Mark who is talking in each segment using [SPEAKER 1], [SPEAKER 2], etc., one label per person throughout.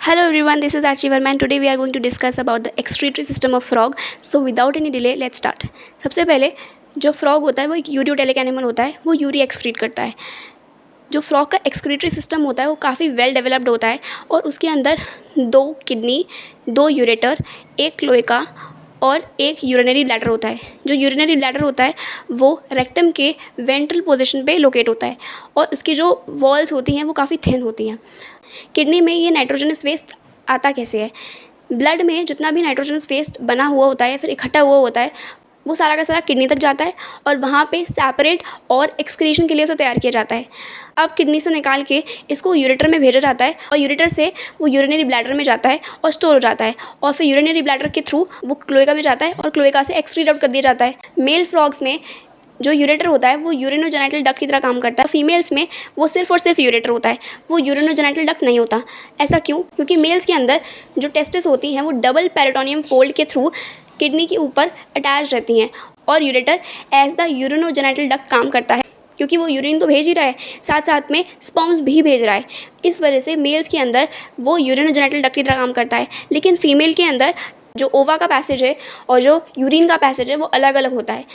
[SPEAKER 1] Hello everyone, this is Archie Verma and today we are going to discuss about the excretory system of frog. So without any delay, let's start. सबसे पहले जो frog होता है वो एक ureotelic animal होता है, वो यूरी एक्सक्रीट करता है। जो फ्रॉग का एक्सक्रीटरी सिस्टम होता है वो काफ़ी वेल डेवलप्ड होता है और उसके अंदर 2 किडनी, 2 यूरेटर, 1 क्लोएका और 1 यूरिनरी ब्लैडर होता है। जो यूरिनरी ब्लैडर होता है वो रेक्टम के वेंट्रल पोजीशन पे लोकेट होता है और उसकी जो वॉल्स होती हैं वो काफ़ी थिन होती हैं। किडनी में ये नाइट्रोजनस वेस्ट आता कैसे है? ब्लड में जितना भी नाइट्रोजनस वेस्ट बना हुआ होता है फिर इकट्ठा हुआ होता है वो सारा का सारा किडनी तक जाता है और वहाँ पे सेपरेट और एक्सक्रीशन के लिए उसे तैयार किया जाता है। अब किडनी से निकाल के इसको यूरेटर में भेजा जाता है और यूरेटर से वो यूरिनरी ब्लैडर में जाता है और स्टोर हो जाता है और फिर यूरिनरी ब्लैडर के थ्रू वो क्लोएका में जाता है और क्लोएका से एक्सक्रीट आउट कर दिया जाता है। मेल फ्रॉग्स में जो यूरेटर होता है वो यूरिनोजेनिटल डक्ट की तरह काम करता है। फीमेल्स में वो सिर्फ और सिर्फ यूरेटर होता है, वो यूरिनोजेनिटल डक्ट नहीं होता। ऐसा क्यों? क्योंकि मेल्स के अंदर जो टेस्टिस होती हैं वो डबल पेरिटोनियम फोल्ड के थ्रू किडनी के ऊपर अटैच रहती हैं और ureter as the urinogenital duct काम करता है क्योंकि वो यूरिन तो भेज ही रहा है, साथ साथ में स्पर्म्स भी भेज रहा है। इस वजह से मेल्स के अंदर वो यूरिनोजेनिटल डक्ट की तरह काम करता है, लेकिन फीमेल के अंदर जो ओवा का पैसेज है और जो यूरिन का पैसेज है वो अलग अलग होता है।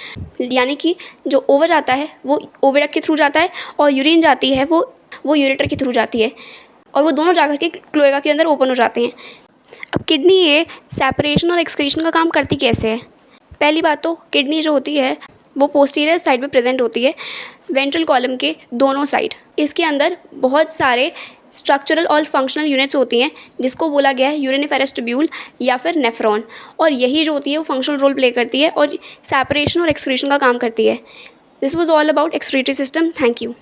[SPEAKER 1] यानी कि जो ओवा जाता है वो ओविडक्ट के थ्रू जाता है और यूरिन जाती है वो यूरेटर के थ्रू जाती है और वो दोनों जाकर के क्लोएका के अंदर ओपन हो जाते हैं। अब किडनी ये सेपरेशन और एक्सक्रीशन का काम करती कैसे है? पहली बात तो किडनी जो होती है वो पोस्टीरियर साइड पे प्रेजेंट होती है, वेंट्रल कॉलम के दोनों साइड। इसके अंदर बहुत सारे स्ट्रक्चरल और फंक्शनल यूनिट्स होती हैं जिसको बोला गया है यूरिनिफेरस ट्यूब्यूल या फिर नेफ्रॉन, और यही जो होती है वो फंक्शनल रोल प्ले करती है और सेपरेशन और एक्सक्रीशन का काम करती है। This was all about excretory system. Thank you.